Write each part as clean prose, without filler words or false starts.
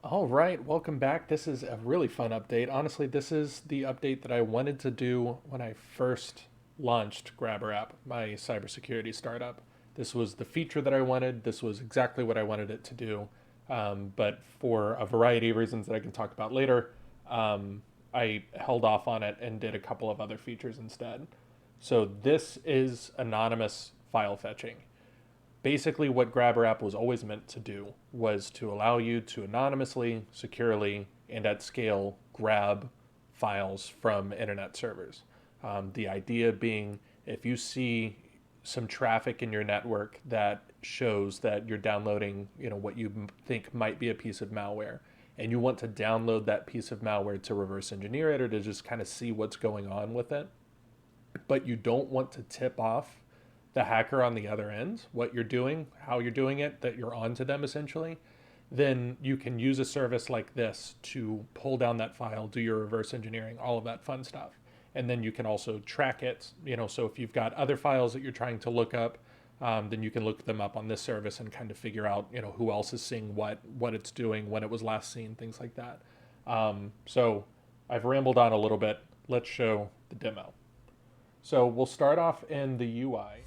All right, welcome back. This is a really fun update. Honestly, this is the update that I wanted to do when I first launched GrabbrApp, my cybersecurity startup. This was the feature that I wanted. This was exactly what I wanted it to do. But for a variety of reasons that I can talk about later, I held off on it and did a couple of other features instead. So this is anonymous file fetching. Basically, what GrabbrApp was always meant to do was to allow you to anonymously, securely, and at scale grab files from internet servers. The idea being, if you see some traffic in your network that shows that you're downloading, what you think might be a piece of malware, and you want to download that piece of malware to reverse engineer it or to just kind of see what's going on with it, but you don't want to tip off the hacker on the other end what you're doing, how you're doing it, that you're on to them essentially, then you can use a service like this to pull down that file, do your reverse engineering, all of that fun stuff. And then you can also track it, so if you've got other files that you're trying to look up, then you can look them up on this service and kind of figure out, who else is seeing what it's doing, when it was last seen, things like that. So I've rambled on a little bit. Let's show the demo. So we'll start off in the UI.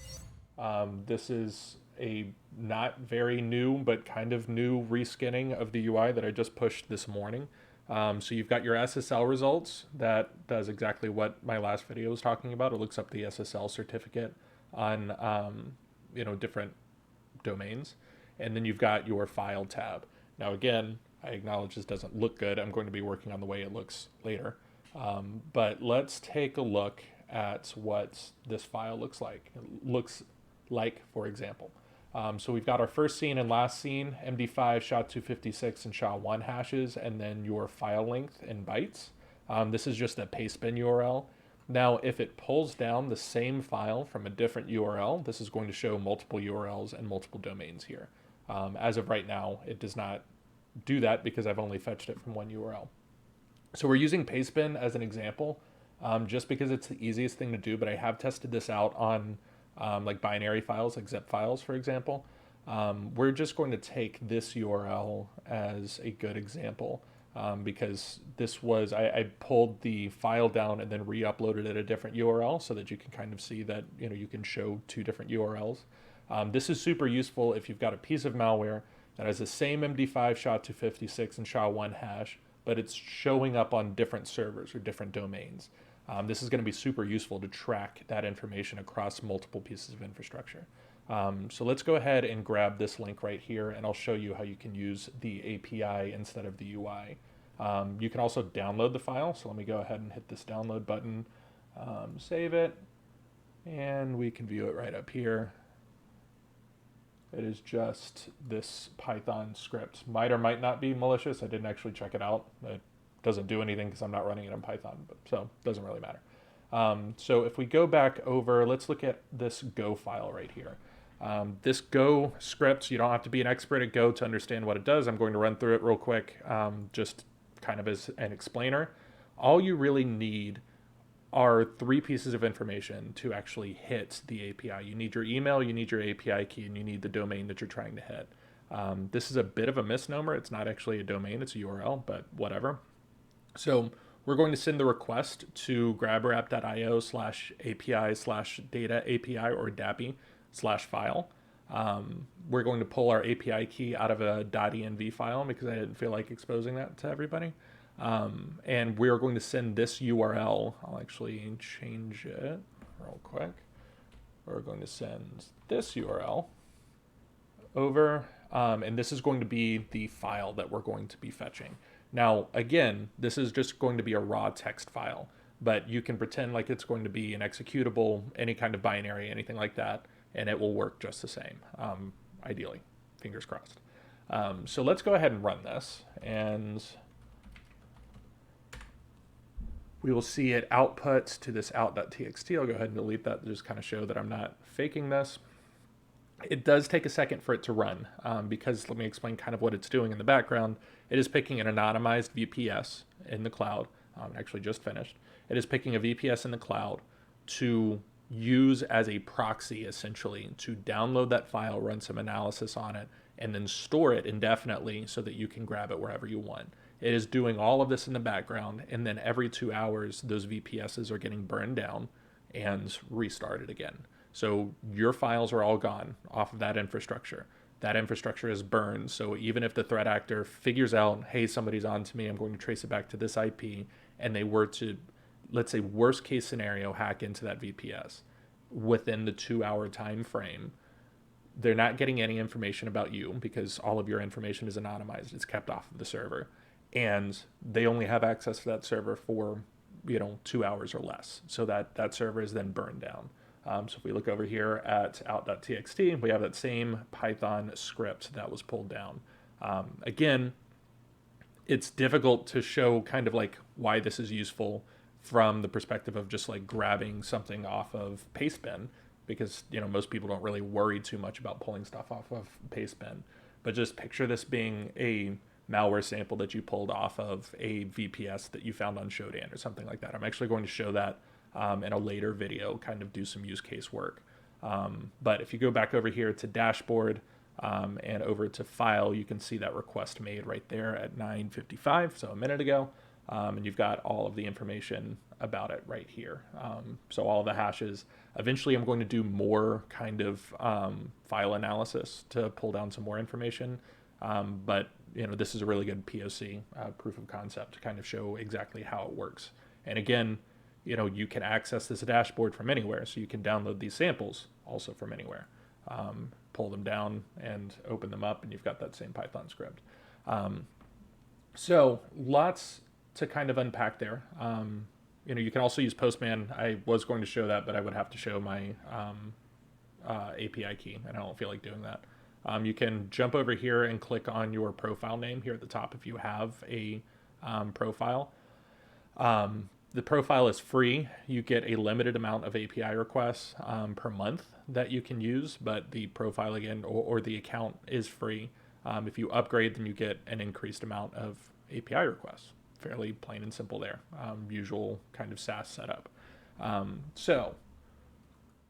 This is a not very new, but kind of new reskinning of the UI that I just pushed this morning. So you've got your SSL results. That does exactly what my last video was talking about. It looks up the SSL certificate on different domains. And then you've got your file tab. Now again, I acknowledge this doesn't look good. I'm going to be working on the way it looks later. But let's take a look at what this file looks like. It looks like, for example. So we've got our first scene and last scene, MD5, SHA-256, and SHA-1 hashes, and then your file length in bytes. This is just a pastebin URL. Now, if it pulls down the same file from a different URL, this is going to show multiple URLs and multiple domains here. As of right now, it does not do that because I've only fetched it from one URL. So we're using pastebin as an example, just because it's the easiest thing to do, but I have tested this out on like binary files, like zip files, for example. We're just going to take this URL as a good example because this was, I pulled the file down and then re-uploaded it a different URL so that you can kind of see that, you can show two different URLs. This is super useful if you've got a piece of malware that has the same MD5, SHA-256, and SHA-1 hash, but it's showing up on different servers or different domains. This is going to be super useful to track that information across multiple pieces of infrastructure. So let's go ahead and grab this link right here, and I'll show you how you can use the API instead of the UI. You can also download the file, so let me go ahead and hit this download button, save it, and we can view it right up here. It is just this Python script. Might or might not be malicious. I didn't actually check it out. It doesn't do anything because I'm not running it in Python, but so it doesn't really matter. So if we go back over, let's look at this Go file right here. This Go script, you don't have to be an expert at Go to understand what it does. I'm going to run through it real quick, just kind of as an explainer. All you really need are three pieces of information to actually hit the API. You need your email, you need your API key, and you need the domain that you're trying to hit. This is a bit of a misnomer. It's not actually a domain, it's a URL, but whatever. So we're going to send the request to grabbrapp.io/API/data API or DAPI /file. We're going to pull our API key out of a .env file because I didn't feel like exposing that to everybody. And we're going to send this URL. I'll actually change it real quick. We're going to send this URL over, and this is going to be the file that we're going to be fetching. Now, again, this is just going to be a raw text file, but you can pretend like it's going to be an executable, any kind of binary, anything like that, and it will work just the same, ideally. Fingers crossed. So let's go ahead and run this, and we will see it output to this out.txt. I'll go ahead and delete that to just kind of show that I'm not faking this. It does take a second for it to run because let me explain kind of what it's doing in the background. It is picking an anonymized VPS in the cloud. Actually just finished. It is picking a VPS in the cloud to use as a proxy essentially to download that file, run some analysis on it, and then store it indefinitely so that you can grab it wherever you want. It is doing all of this in the background, and then every 2 hours, those VPSs are getting burned down and restarted again. So your files are all gone off of that infrastructure. That infrastructure is burned. So even if the threat actor figures out, hey, somebody's on to me, I'm going to trace it back to this IP, and they were to, let's say, worst case scenario, hack into that VPS within the 2 hour time frame, they're not getting any information about you because all of your information is anonymized. It's kept off of the server. And they only have access to that server for, 2 hours or less. So that server is then burned down. So if we look over here at out.txt, we have that same Python script that was pulled down. Again, it's difficult to show kind of like why this is useful from the perspective of just like grabbing something off of Pastebin, because most people don't really worry too much about pulling stuff off of Pastebin. But just picture this being a malware sample that you pulled off of a VPS that you found on Shodan or something like that. I'm actually going to show that in a later video, kind of do some use case work. But if you go back over here to dashboard and over to file, you can see that request made right there at 9:55, so a minute ago. And you've got all of the information about it right here. So all of the hashes. Eventually, I'm going to do more kind of file analysis to pull down some more information. But this is a really good POC, proof of concept, to kind of show exactly how it works. And again, you can access this dashboard from anywhere, so you can download these samples also from anywhere. Pull them down and open them up, and you've got that same Python script. So lots to kind of unpack there. You can also use Postman. I was going to show that, but I would have to show my API key, and I don't feel like doing that. You can jump over here and click on your profile name here at the top if you have a profile. The profile is free. You get a limited amount of API requests per month that you can use, but the profile again or the account is free. If you upgrade, then you get an increased amount of API requests. Fairly plain and simple there. Usual kind of SaaS setup. So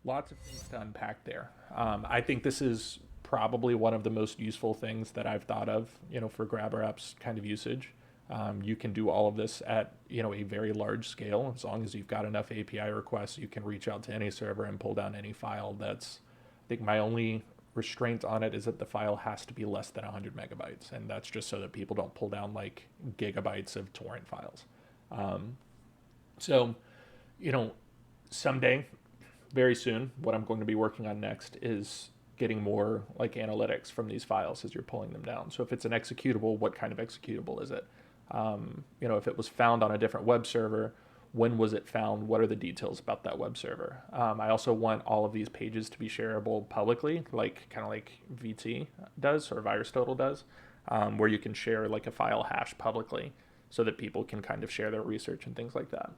lots of things to unpack there. I think this is probably one of the most useful things that I've thought of, for GrabbrApp's kind of usage. You can do all of this at, a very large scale. As long as you've got enough API requests, you can reach out to any server and pull down any file. I think my only restraint on it is that the file has to be less than 100 megabytes. And that's just so that people don't pull down like gigabytes of torrent files. So, someday, very soon, what I'm going to be working on next is getting more like analytics from these files as you're pulling them down. So if it's an executable, what kind of executable is it? If it was found on a different web server, when was it found? What are the details about that web server? I also want all of these pages to be shareable publicly, kind of like VT does or VirusTotal does, where you can share like a file hash publicly so that people can kind of share their research and things like that.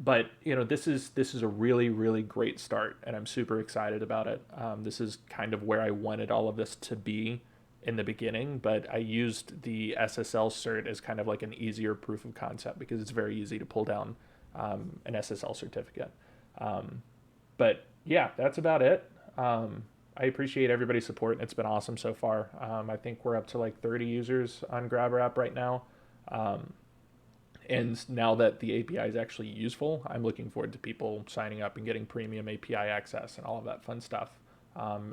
But this is a really, really great start, and I'm super excited about it. This is kind of where I wanted all of this to be in the beginning, but I used the SSL cert as kind of like an easier proof of concept because it's very easy to pull down an SSL certificate. But yeah, that's about it. I appreciate everybody's support, and it's been awesome so far. I think we're up to like 30 users on GrabbrApp right now. And now that the API is actually useful, I'm looking forward to people signing up and getting premium API access and all of that fun stuff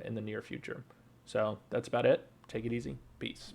in the near future. So that's about it. Take it easy. Peace.